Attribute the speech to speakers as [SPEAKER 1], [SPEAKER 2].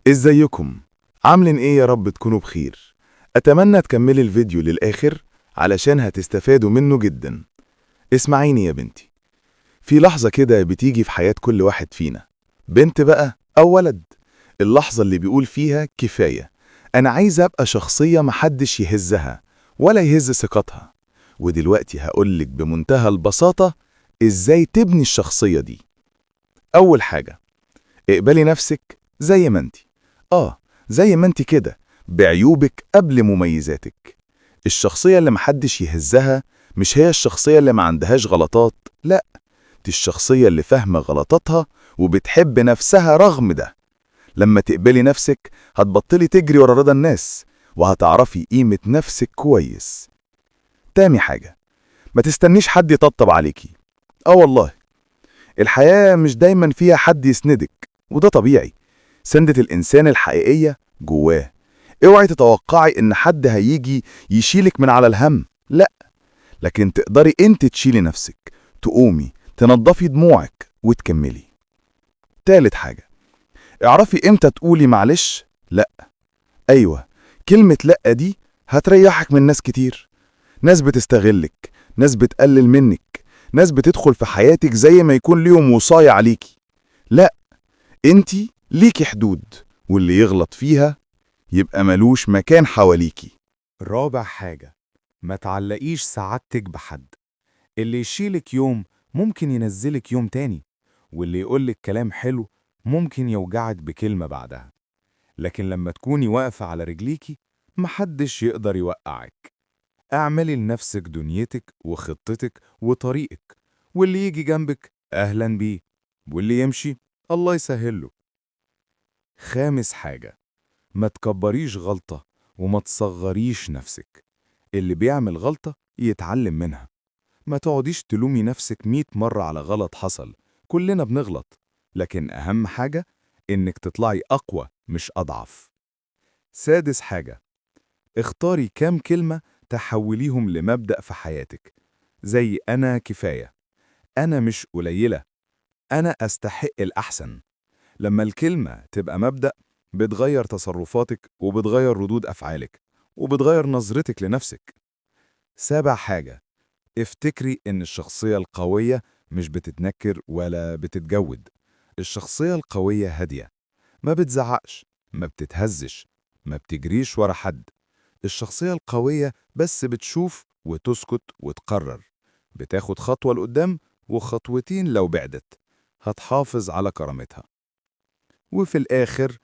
[SPEAKER 1] ازيكم؟ عاملين ايه؟ يا رب تكونوا بخير. اتمنى تكملي الفيديو للآخر علشان هتستفادوا منه جدا. اسمعيني يا بنتي، في لحظة كده بتيجي في حياة كل واحد فينا، بنت بقى أو ولد، اللحظة اللي بيقول فيها كفاية، أنا عايز أبقى شخصية محدش يهزها ولا يهز ثقتها. ودلوقتي هقولك بمنتهى البساطة إزاي تبني الشخصية دي. أول حاجة، اقبلي نفسك زي ما انتي. زي ما انتي كده، بعيوبك قبل مميزاتك. الشخصية اللي محدش يهزها مش هي الشخصية اللي ما عندهاش غلطات، لا، دي الشخصية اللي فاهمة غلطاتها وبتحب نفسها رغم ده. لما تقبلي نفسك هتبطلي تجري ورا رضا الناس، وهتعرفي قيمة نفسك كويس. تاني حاجة، ما تستنيش حد يطبطب عليكي. والله الحياة مش دايما فيها حد يسندك، وده طبيعي. سندة الإنسان الحقيقية جواه. اوعي تتوقعي إن حد هيجي يشيلك من على الهم، لا، لكن تقدري انت تشيلي نفسك، تقومي تنضفي دموعك وتكملي. تالت حاجة، اعرفي امتى تقولي معلش لا. ايوه، كلمة لا دي هتريحك من ناس كتير. ناس بتستغلك، ناس بتقلل منك، ناس بتدخل في حياتك زي ما يكون ليهم وصاية عليكي. لا، انتي ليكي حدود، واللي يغلط فيها يبقى ملوش مكان حواليكي.
[SPEAKER 2] رابع حاجة، ما تعلقيش سعادتك بحد. اللي يشيلك يوم ممكن ينزلك يوم تاني، واللي يقولك كلام حلو ممكن يوجعك بكلمة بعدها. لكن لما تكوني واقفة على رجليكي محدش يقدر يوقعك. اعملي لنفسك دنيتك وخطتك وطريقك، واللي يجي جنبك أهلا بيه، واللي يمشي الله يسهله. خامس حاجة، ما تكبريش غلطة وما تصغريش نفسك. اللي بيعمل غلطة يتعلم منها. ما تقعديش تلومي نفسك 100 مرة على غلط حصل، كلنا بنغلط. لكن أهم حاجة إنك تطلعي أقوى مش أضعف. سادس حاجة، اختاري كام كلمة تحوليهم لمبدأ في حياتك، زي أنا كفاية، أنا مش قليلة، أنا أستحق الأحسن. لما الكلمة تبقى مبدأ بتغير تصرفاتك وبتغير ردود أفعالك وبتغير نظرتك لنفسك. سابع حاجة، افتكري إن الشخصية القوية مش بتتنكر ولا بتتجود. الشخصية القوية هادية، ما بتزعقش، ما بتتهزش، ما بتجريش ورا حد. الشخصية القوية بس بتشوف وتسكت وتقرر، بتاخد خطوة لقدام وخطوتين لو بعدت، هتحافظ على كرامتها. وفي الآخر